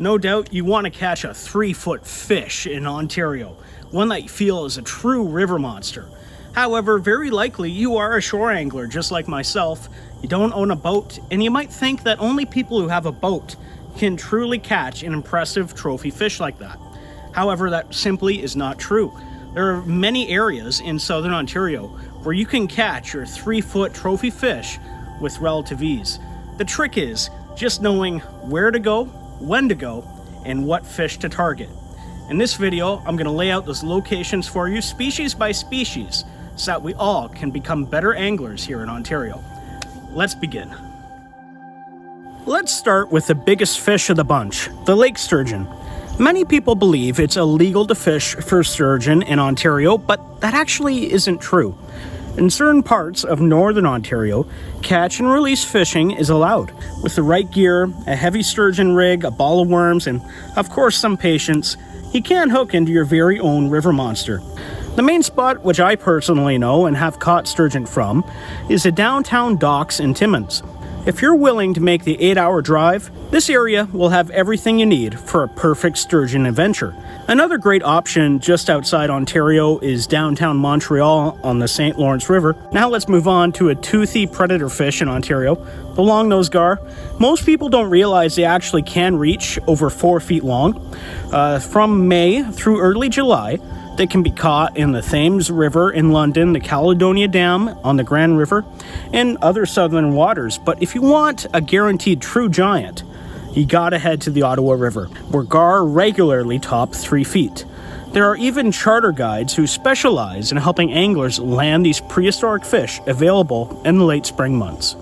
No doubt you want to catch a 3-foot fish in Ontario, one that you feel is a true river monster. However, very likely you are a shore angler just like myself, you don't own a boat, and you might think that only people who have a boat can truly catch an impressive trophy fish like that. However, that simply is not true. There are many areas in southern Ontario where you can catch your 3-foot trophy fish with relative ease. The trick is just knowing where to go, when to go, and what fish to target. In this video, I'm going to lay out those locations for you species by species so that we all can become better anglers here in Ontario. Let's begin. Let's start with the biggest fish of the bunch, the lake sturgeon. Many people believe it's illegal to fish for sturgeon in Ontario, but that actually isn't true. In certain parts of northern Ontario, catch and release fishing is allowed. With the right gear, a heavy sturgeon rig, a ball of worms, and of course some patience, you can hook into your very own river monster. The main spot, which I personally know and have caught sturgeon from, is the downtown docks in Timmins. If you're willing to make the 8-hour drive, this area will have everything you need for a perfect sturgeon adventure. Another great option just outside Ontario is downtown Montreal on the St. Lawrence River. Now let's move on to a toothy predator fish in Ontario, the Longnose Gar. Most people don't realize they actually can reach over 4 feet long. From May through early July, they can be caught in the Thames River in London, the Caledonia Dam on the Grand River, and other southern waters. But if you want a guaranteed true giant, you gotta head to the Ottawa River, where gar regularly top 3 feet. There are even charter guides who specialize in helping anglers land these prehistoric fish available in the late spring months.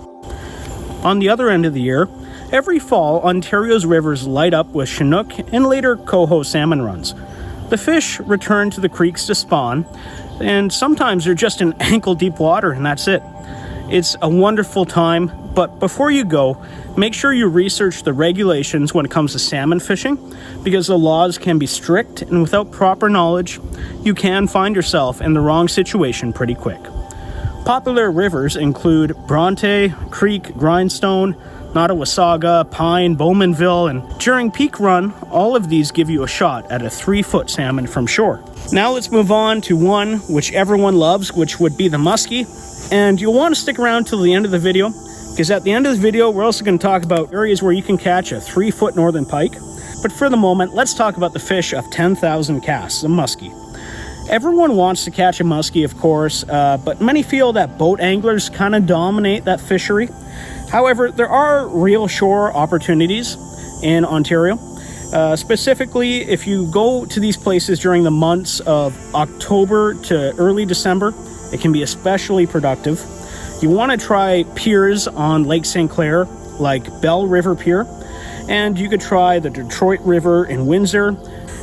On the other end of the year, every fall, Ontario's rivers light up with Chinook and later coho salmon runs. The fish return to the creeks to spawn, and sometimes they're just in ankle-deep water and that's it. It's a wonderful time, but before you go, make sure you research the regulations when it comes to salmon fishing, because the laws can be strict, and without proper knowledge, you can find yourself in the wrong situation pretty quick. Popular rivers include Bronte, Creek, Grindstone, Nottawasaga, Pine, Bowmanville, and during peak run, all of these give you a shot at a 3-foot salmon from shore. Now let's move on to one which everyone loves, which would be the muskie. And you'll want to stick around till the end of the video, because at the end of the video, we're also going to talk about areas where you can catch a 3-foot northern pike. But for the moment, let's talk about the fish of 10,000 casts, the muskie. Everyone wants to catch a muskie, of course, but many feel that boat anglers kind of dominate that fishery. However, there are real shore opportunities in Ontario. Specifically, if you go to these places during the months of October to early December, it can be especially productive. You want to try piers on Lake St. Clair, like Bell River Pier, and you could try the Detroit River in Windsor,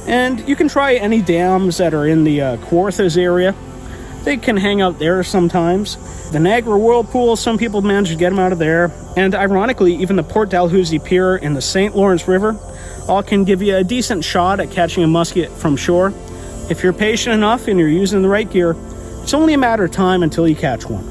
and you can try any dams that are in the Kawarthas area. They can hang out there sometimes. The Niagara Whirlpool, some people manage to get them out of there. And ironically, even the Port Dalhousie Pier and the St. Lawrence River all can give you a decent shot at catching a muskie from shore. If you're patient enough and you're using the right gear, it's only a matter of time until you catch one.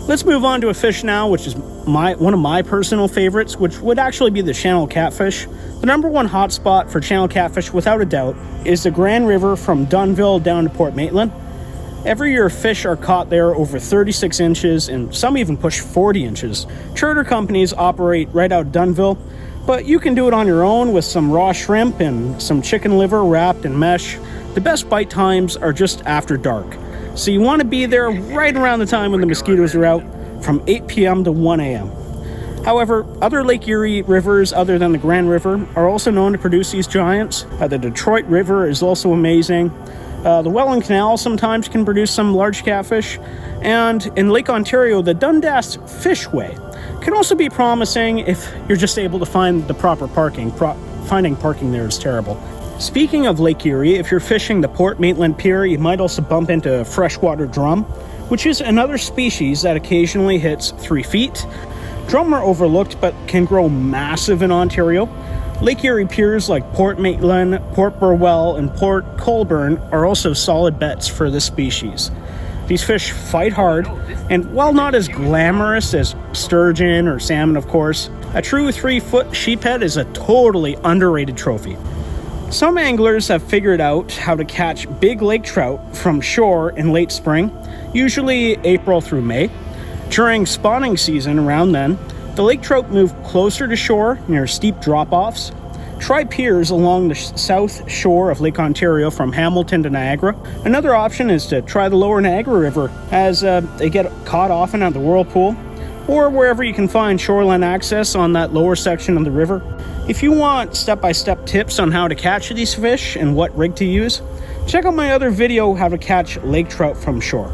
Let's move on to a fish now, which is one of my personal favorites, which would actually be the channel catfish. The #1 hotspot for channel catfish, without a doubt, is the Grand River from Dunnville down to Port Maitland. Every year, fish are caught there over 36 inches, and some even push 40 inches. Charter companies operate right out of Dunnville, but you can do it on your own with some raw shrimp and some chicken liver wrapped in mesh. The best bite times are just after dark, so you want to be there right around the time when the mosquitoes are out, from 8 p.m. to 1 a.m. However, other Lake Erie rivers other than the Grand River are also known to produce these giants. The Detroit River is also amazing. The Welland Canal sometimes can produce some large catfish, and in Lake Ontario, the Dundas Fishway can also be promising if you're just able to find the proper parking. Finding parking there is terrible. Speaking of Lake Erie, if you're fishing the Port Maitland Pier, you might also bump into a freshwater drum, which is another species that occasionally hits 3 feet. Drum are overlooked but can grow massive in Ontario. Lake Erie piers like Port Maitland, Port Burwell, and Port Colborne are also solid bets for this species. These fish fight hard, and while not as glamorous as sturgeon or salmon, of course, a true 3-foot sheephead is a totally underrated trophy. Some anglers have figured out how to catch big lake trout from shore in late spring, usually April through May. During spawning season around then, the lake trout move closer to shore near steep drop-offs. Try piers along the south shore of Lake Ontario from Hamilton to Niagara. Another option is to try the lower Niagara River, as they get caught often at the whirlpool, or wherever you can find shoreline access on that lower section of the river. If you want step-by-step tips on how to catch these fish and what rig to use, check out my other video, how to catch lake trout from shore.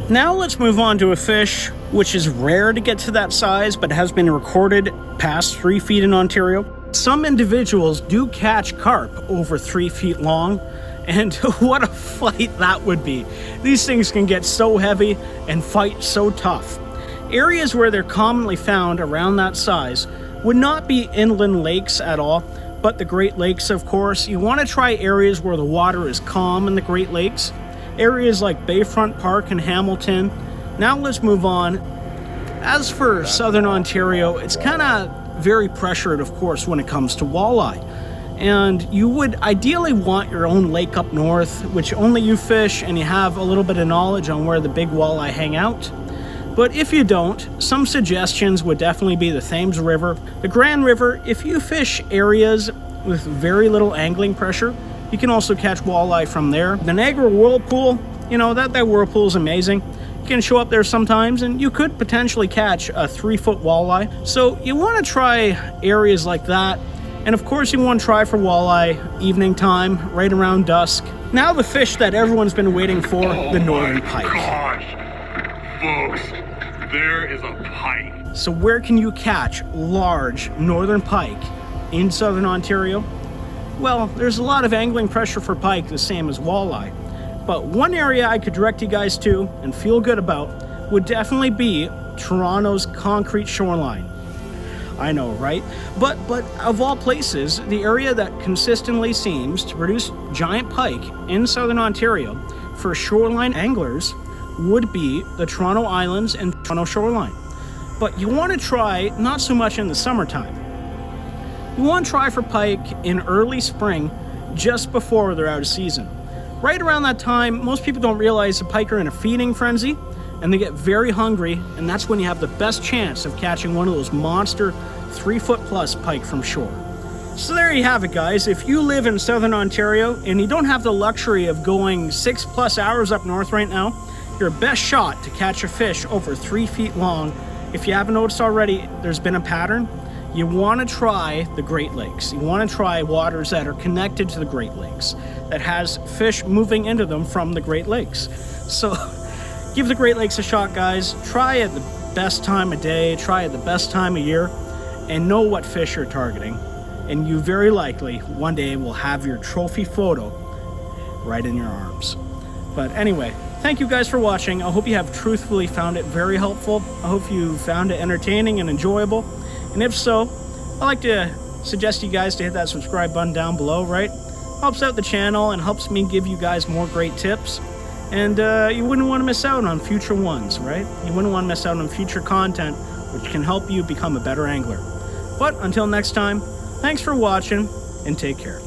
Now let's move on to a fish which is rare to get to that size, but has been recorded past 3 feet in Ontario. Some individuals do catch carp over 3 feet long, and what a fight that would be. These things can get so heavy and fight so tough. Areas where they're commonly found around that size would not be inland lakes at all, but the Great Lakes, of course. You want to try areas where the water is calm in the Great Lakes. Areas like Bayfront Park and Hamilton. Now let's move on. As for Southern Ontario, it's kind of very pressured, of course, when it comes to walleye. And you would ideally want your own lake up north, which only you fish and you have a little bit of knowledge on where the big walleye hang out. But if you don't, some suggestions would definitely be the Thames River, the Grand River. If you fish areas with very little angling pressure, you can also catch walleye from there. The Niagara Whirlpool, you know, that whirlpool is amazing. You can show up there sometimes and you could potentially catch a 3-foot walleye. So you want to try areas like that. And of course you want to try for walleye evening time, right around dusk. Now the fish that everyone's been waiting for, the northern pike. Gosh, folks, there is a pike. So where can you catch large northern pike in Southern Ontario? Well, there's a lot of angling pressure for pike, the same as walleye. But one area I could direct you guys to and feel good about would definitely be Toronto's concrete shoreline. I know, right? But of all places, the area that consistently seems to produce giant pike in Southern Ontario for shoreline anglers would be the Toronto Islands and Toronto Shoreline. But you want to try not so much in the summertime. You want to try for pike in early spring, just before they're out of season. Right around that time, most people don't realize the pike are in a feeding frenzy and they get very hungry, and that's when you have the best chance of catching one of those monster 3-foot plus pike from shore. So there you have it, guys. If you live in Southern Ontario and you don't have the luxury of going 6+ hours up north right now, your best shot to catch a fish over 3 feet long, if you haven't noticed already, there's been a pattern. You want to try the Great Lakes. You want to try waters that are connected to the Great Lakes, that has fish moving into them from the Great Lakes. So give the Great Lakes a shot, guys. Try at the best time of day, try at the best time of year, and know what fish you're targeting. And you very likely one day will have your trophy photo right in your arms. But anyway, thank you guys for watching. I hope you have truthfully found it very helpful. I hope you found it entertaining and enjoyable. And if so, I'd like to suggest you guys to hit that subscribe button down below, right? Helps out the channel and helps me give you guys more great tips. And you wouldn't want to miss out on future ones, right? You wouldn't want to miss out on future content, which can help you become a better angler. But until next time, thanks for watching and take care.